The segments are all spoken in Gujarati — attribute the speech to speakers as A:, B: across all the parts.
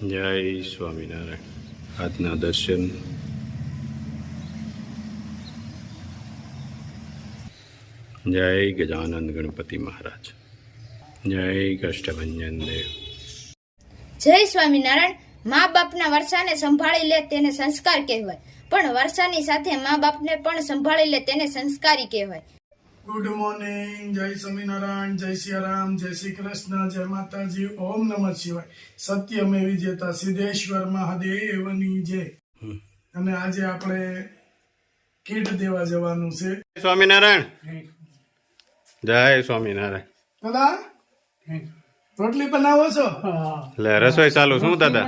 A: જય સ્વામિનારાયણ. આજના દર્શન જય ગજાનંદ ગણપતિ મહારાજ. જય કષ્ટભંજન દેવ.
B: જય સ્વામિનારાયણ. મા બાપના વર્ષાને સંભાળી લે તેને સંસ્કાર કહેવાય, પણ વર્ષાની સાથે મા બાપને પણ સંભાળી લે તેને સંસ્કારી કહેવાય.
C: Good morning. જય સ્વામિનારાયણ, જય સિયારામ, જય શ્રી કૃષ્ણ, જય માતાજી, ઓમ નમઃ શિવાય. સત્યમેવ વિજેતા સિદ્ધેશ્વર મહાદેવની જય. અને આજે આપણે કીટ દેવા જવાનું છે.
A: સ્વામિનારાયણ. જય સ્વામિનારાયણ.
C: દાદા રોટલી બનાવો છો?
A: એટલે રસોઈ ચાલુ શું દાદા?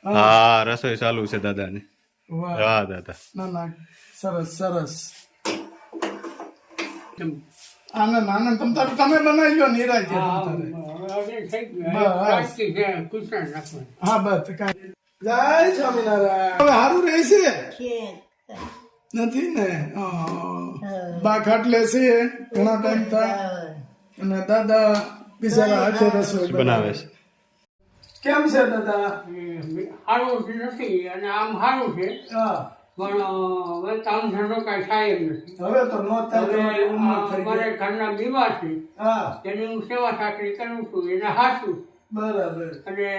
A: હા રસોઈ ચાલુ છે દાદા ને.
C: વાહ
A: હા દાદા.
C: ના ના, સરસ સરસ. આનંદ આનંદ. તમે બનાવી લો નિરાજ. હા બસ કાંઈ. જય સ્વામિનારાયણ. હવે સારું રહેશે નથી ને? બા ખાટલે છે ઘણા ટાઈમ થાય, અને દાદા બિચારા હાથે રસોઈ
A: બનાવે છે.
C: કેમ છે દાદા?
D: સારું નથી અને આમ સારું છે,
C: હા
D: પણ હવે કામ ધંધો કાંઈ થાય એમ નથી.
C: હવે તો નો થાય.
D: હવે
C: તમારી ઉંમર થઈ
D: અમારે
C: ગઈ.
D: ઘરના બીમાર છે,
C: હા
D: તેની હું સેવા સાકરી કરું છું, એને હાચું.
C: બરાબર.
D: અને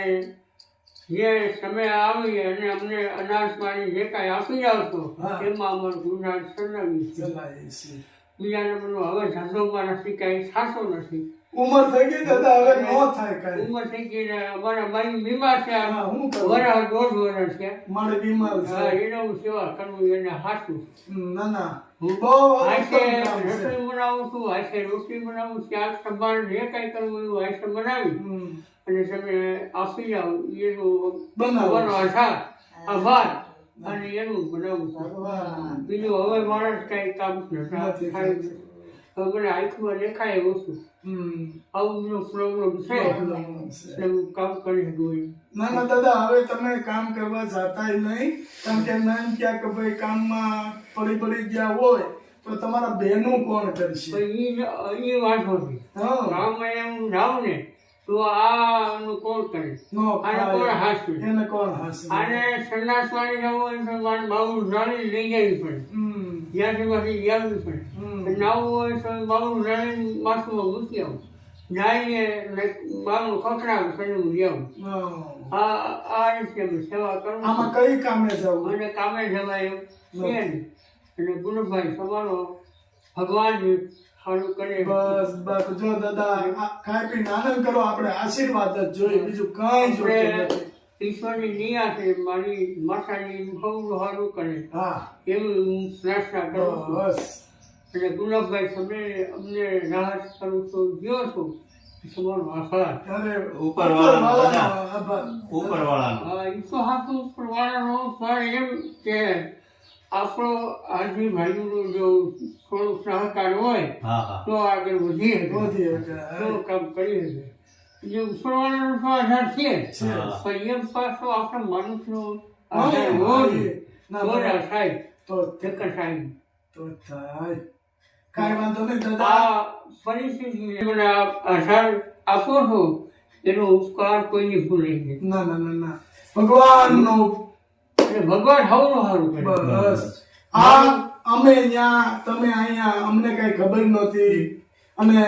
D: જે સમય આવી અને અમને અનાજ પાણી જે કાંઈ આપી જાવ છો
C: હા.
D: તેમાં અમારું ગુજરાત ચલાવી છે.
C: ચલાય છે.
D: બીજા નંબરનો હવે ધંધોમાં નથી, કાંઈ થતો નથી.
C: ઉંમર થઈ ગઈ દાદા, હવે નો થાય કઈ.
D: ઉંમર થઈ ગઈ ને અમારા બાઈ બીમાર છે,
C: હા, હું કરું?
D: વરસ દોઢ વરસ છે.
C: મારે બીમાર
D: હા,
C: છે.
D: એને હું સેવા કરવું એને હાચું.
C: ના ના,
D: હું
C: બહુ
D: હાથે
C: ઉત્તમ કામ છે.
D: રસોઈ બનાવું છું, હાથે રોટલી બનાવું, શાક સંભાળ જે કાંઈ કરવું એવું હાથે બનાવી
C: હમ.
D: અને તમે આપી જાઓ એનું
C: બનાવો.
D: તમારો આભાર અને એનું બનાવું છું.
C: વાહ.
D: બીજું હવે માણસ કાંઈ કામ
C: નથી
D: થાય
C: થતું.
D: હવે મને આંખમાં દેખાય ઓછું.
C: હમ.
D: આવું બધો પ્રોબ્લેમ છે
C: Problem છે.
D: એટલે હું કામ કરી શકું.
C: ના ના દાદા, હવે તમે કામ કરવા જતાય નહીં, કારણ કે નામ ક્યાં કે ભાઈ કામમાં પડી ગયા હોય તો તમારા બહેનું કોણ કરશે?
D: પણ એ વાત હતી,
C: હા.
D: ગામમાં એમ જાવ ને તો આનું કોણ કરે,
C: નો
D: આને કોણ
C: ખાય.
D: હાચવે?
C: એને કોણ હાચવે?
D: આને સંડાસ પાણી જવું હોય તો મારે બાબુ જાણી લઈ જવી પડે,
C: હમ.
D: જ્યાંથી માંથી જાવી પડે.
C: હમ.
D: નાવું હોય તો બાબુ જાણી માથું મૂકી આવું, નાઈને બાબુ ખખડાવું પછી હું જાઉં.
C: હા.
D: આ રીતે અમે સેવા કરું
C: આમાં કઈ કામે જવું?
D: મને કામે જવાય એવું છે ને. અને ગુરુભાઈ તમારો ભગવાન સારું કરે.
C: બસ બસ. જો દાદા ખાઈ પીને આનંદ કરો, આપણે આશીર્વાદ જ જોઈએ, બીજું કઈ જોતું
D: આપણે
C: નથી.
D: ઈશ્વરની નિયા છે, મારી માતાજી બહુ સારું કરે
C: હા
D: એવું હું પ્રાર્થના કરું છું.
C: બસ.
D: અને ગુલાબભાઈ તમે અમને રાહત કરું છો, જ્યો છો, તમારો આભાર.
C: અરે
A: ઉપરવાળાનો
C: આભાર.
A: ઉપરવાળાનો.
D: એ તો હાથું ઉપરવાળાનો પણ એમ કે આપણો આજી ભાઈનો જો થોડો સહકાર હોય
A: હા હા.
D: તો આગળ વધી શકે,
C: વધી શકે.
D: તો કામ કરી શકે. જે ઉપરવાળાનો તો આધાર છે,
C: છે.
D: પણ એમ પાછો આપણે માણસનો
C: હા,
D: આધાર હોય
C: ના,
D: તો
C: બરાબર.
D: થાય
C: તો
D: ચક્કર થાય.
C: તો થાય. કાંઈ વાંધો નહીં દાદા.
D: આ પરિસ્થિતિ મને આધાર આપો છો એનો ઉપકાર કોઈની ભૂલે નહીં.
C: ના ના ના ના, ભગવાનનો
D: અને ભગવાન સૌનું સારું કરે.
C: બસ. આ અમે અહીંયા, તમે અહીંયા, અમને કઈ ખબર નહોતી અને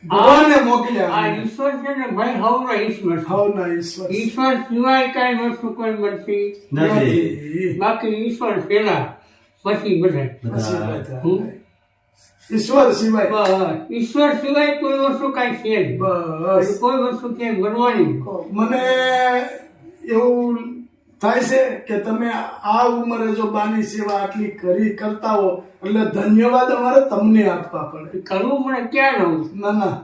C: ભગવાને મોકલ્યા
D: આ
C: અમને.
D: ઈશ્વર છે ને ભાઈ સૌનો ઈશ્વર છે.
C: હવના ઈશ્વર
D: ઈશ્વર સિવાય કઈ વસ્તુ કોઈ મળતી
C: નથી.
D: બાકી ઈશ્વર પેલા પછી બધા.
C: પછી બધા.
D: હું?
C: ઈશ્વર સિવાય
D: બસ. ઈશ્વર સિવાય કોઈ વસ્તુ કઈ છે નહીં.
C: બસ.
D: કોઈ વસ્તુ ક્યાંય બનવાની
C: મને એવું થાય છે કે તમે આ ઉંમરે જો બાની સેવા આટલી કરતા હો એટલે ધન્યવાદ અમારે તમને આપવા પડે.
D: કરવું મને ક્યાં રહું,
C: ના ના,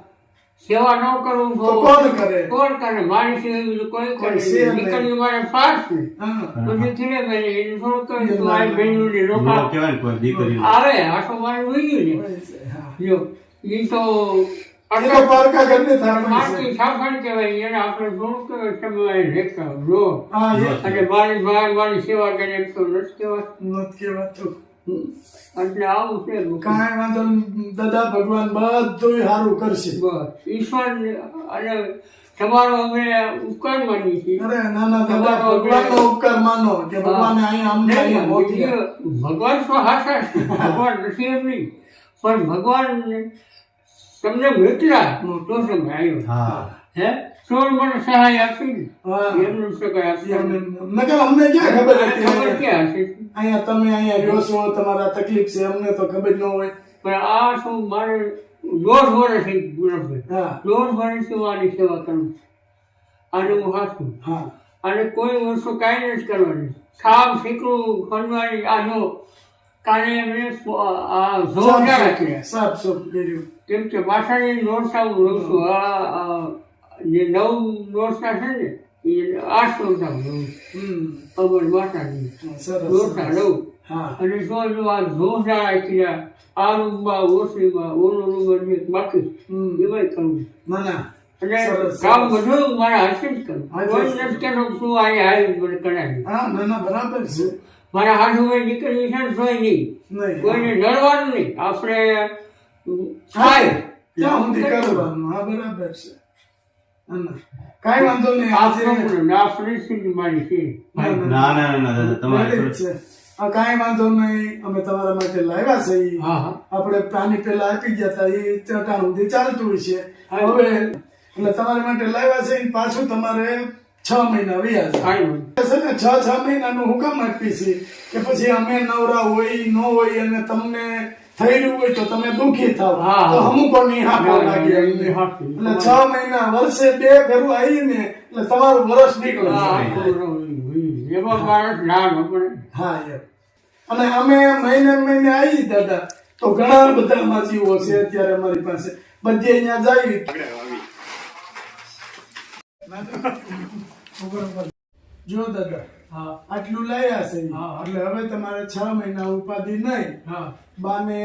D: સેવા ન કરું
C: તો કોણ કરે?
D: કોણ કરે? મારી સિવાય બીજું કોઈ કરે
C: કોઈ છે
D: નહીં.
C: નહીં.
D: દીકરી મારે પાસ છે,
C: હા.
D: પછી ખીલે બેને એને થોડું કહ્યું તું આ બહેનોને રોકા
A: કહેવાય ને કોઈ દીકરી.
D: આવે આ તો મારે વહી ગયું ને.
C: હા.
D: જો ઈ તો
C: એ તો પારકા ઘરની થાપણી છે.
D: માટી સાફણ કહેવાય, એને આપણે થોડું કહેવાય તમે રેખા રો
C: હા, એ
D: અને મારી ભાઈ મારી સેવા કરે એમ તો નથી કહેવાય.
C: નથી કહેવાતું.
D: એટલે આવું છે બધું.
C: કાંઈ વાંધો નહીં દાદા, ભગવાન બધું સારું કરશે.
D: બસ ઈશ્વર અને તમારો અમે ઉપકાર માનીએ છીએ.
C: અરે ના ના દાદા, ભગવાનનો ઉપકાર માનો કે ભગવાને અહીંયા અમને અહીંયા મોકલ્યા.
D: ભગવાન તો હાચા છે, ભગવાન નથી એમ નહીં, પણ ભગવાન તમને મોકલ્યા તો તમે આવ્યો.
A: હા
D: હે તો મને સહાય આપી ને.
C: હા.
D: એમનું શું કઈ આપ્યું
C: નકર અમને ક્યાં ખબર હતી?
D: ખબર ક્યાં હશે?
C: અહીંયા તમે અહીંયા રહ્યો છો, તમારા તકલીફ છે, અમને તો ખબર ન હોય.
D: પણ આ શું મારે 1.5 વર્ષથી ગુલાબભાઈ,
C: હા
D: 1.5 વર્ષથી હું આની સેવા કરું છું. આને હું હાથું
C: હા
D: અને કોઈ વસ્તુ કાંઈ નથી કરવાની. સાપ શીકડું ખંડવાની આ જો કાલે એમને આ જોરદાર રાખ્યા.
C: સાફ સુફ કર્યું.
D: કેમ કે માથાની નોરસા હું લઉં છું. આ જે 9 નોરસા છે ને એ 8 નોરસા હું લઉં છું. અમર માથાની
C: સરસ
D: નોરસા લઉં.
C: હા
D: અને જો આ જોરદાર રાખ્યા આ રૂમમાં ઓછીમાં ઓલો રૂમ બાકી એમાંય કરવું.
C: ના ના
D: અને
C: સરસ,
D: કામ
C: સરસ.
D: બધું મારા હાથે જ કરું.
C: હાથે જ
D: કોઈ
C: કરું.
D: નથી કહેતો કે તું અહીંયા આવી મને કરાવી.
C: હા ના ના બરાબર છે.
D: મારા હાથમાં દીકરી છે ને તોય નહીં,
C: નહીં
D: કોઈને લડવાનું નહીં. આપણે
C: થાય ત્યાં સુધી કરવાનું. હા બરાબર છે. ના ના કાંઈ વાંધો નહીં. આજે
D: આ પરિસ્થિતિ મારી છે.
C: ના,
A: ના ના ના દાદા તમારે
C: બરાબર છે. હા કાંઈ વાંધો નહીં. અમે તમારા માટે લાવ્યા છે ઈ.
D: હા હા
C: આપણે પાણી પેલા આપી ગયા હતા એ ચટાણ સુધી ચાલતું છે.
D: હા.
C: હવે એટલે તમારા માટે લાવ્યા છે ઈ પાછું તમારે 6 મહિના વ્યાજ
D: કાંઈ વાંધો
C: છે ને. 6 મહિનાનું હું કામ આપી છે કે પછી અમે નવરા હોય ન હોય અને તમને થઈ રહ્યું હોય તો તમે દુઃખી થાવ.
D: હા.
C: તો અમુકોની હાથો લાગી અમને.
D: એમની હાથો.
C: એટલે 6 મહિના વર્ષે 2 ફેરું આવીને એટલે તમારું વર્ષ નીકળે
D: હા,
C: છે.
D: એમાં માણસ ના ન પડે.
C: હા યાર. અને અમે મહિને આવી દાદા તો ઘણા બધા માજીઓ છે અત્યારે અમારી પાસે. બધે અહીંયા જાય જો દાદા
D: હા
C: આટલું લાયા છે ઈ.
D: હા.
C: એટલે હવે તમારે 6 મહિના ઉપાધિ નહીં.
D: હા
C: બાને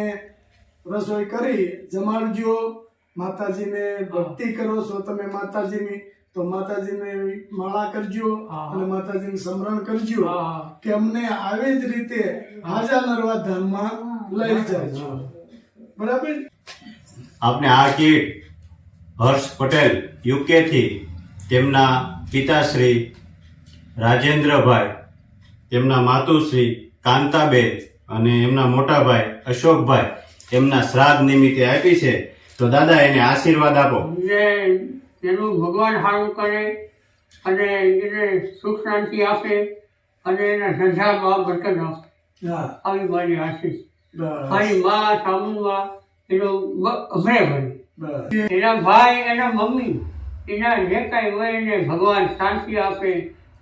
C: રસોઈ કરી જમાડજો. માતાજીને ભક્તિ કરો છો તમે માતાજીની તો માતાજીને માળા કરજો
D: હા.
C: અને માતાજીને સ્મરણ કરજો
D: હા.
C: કે અમને આવી જ રીતે હાજા નરવા ધામમાં લઈ જાજો. બરાબર.
A: આપને આ કીટ હર્ષ પટેલ યુકે થી તેમના પિતાશ્રી રાજેન્દ્રભાઈ, તેમના માતુશ્રી કાંતાબેન અને એમના મોટાભાઈ અશોકભાઈ એમના શ્રાદ્ધ નિમિત્તે આપી છે. તો દાદા એને આશીર્વાદ આપો.
D: ને એનું ભગવાન સારું કરે અને એને સુખ શાંતિ આપે અને એના ધંધામાં બરકત આપે.
C: હા
D: આવી મારી આશીષ.
C: બસ
D: મારી મા સામુમાં એનો અભય બને.
C: બસ
D: એના ભાઈ એના મમ્મી એના જે કાંઈ હોય એને ભગવાન શાંતિ આપે,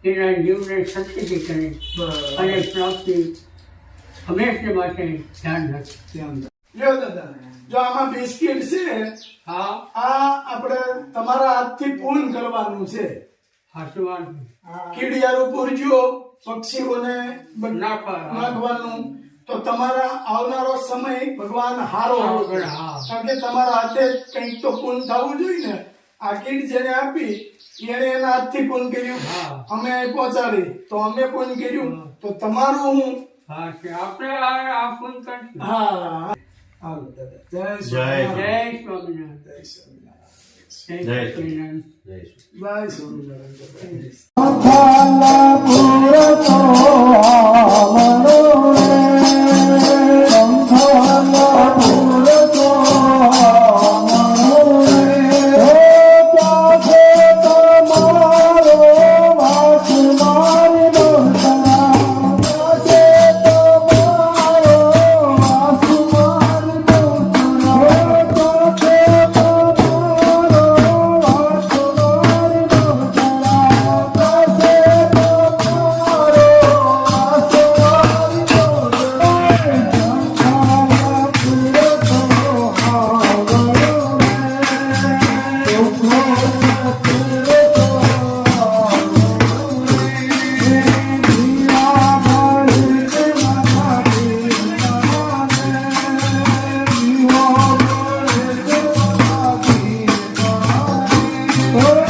D: એના જીવને સદગતિ કરે
C: બસ
D: અને પ્રાપ્તિ હંમેશા માટે ધ્યાન રાખે.
C: ધ્યાન રાખ. લ્યો દાદા જો આમાં બિસ્કિટ છે
D: હા
C: આ આપણે તમારા હાથથી પૂર્ણ કરવાનું છે.
D: આશીર્વાદ
C: કીડિયારું પૂરજો, પક્ષીઓને
D: નાખવા.
C: નાખવાનું તો તમારા આવનારો સમય ભગવાન હારો
D: સારો
C: આપે.
D: કરે, હા.
C: કારણ કે તમારા હાથે કંઈક તો પૂર્ણ થવું જોઈએ ને. આ કીટ જેને આપી એને એના હાથથી પૂર્ણ કર્યું,
D: હા.
C: અમે અહીં પહોંચાડી તો અમે પૂર્ણ કર્યું, તો તમારું હું
D: હા છે આપણે આ ફોન કરશું.
C: હા હાલો દાદા. જય
A: જય.
C: સ્વામિનારાયણ.
D: જય સ્વામિનારાયણ.
C: જય સ્વામિનારાયણ.
D: જય
A: જય
D: સ્વામિનારાયણ.
A: જય
C: જય સ્વામિનારાયણ. Oh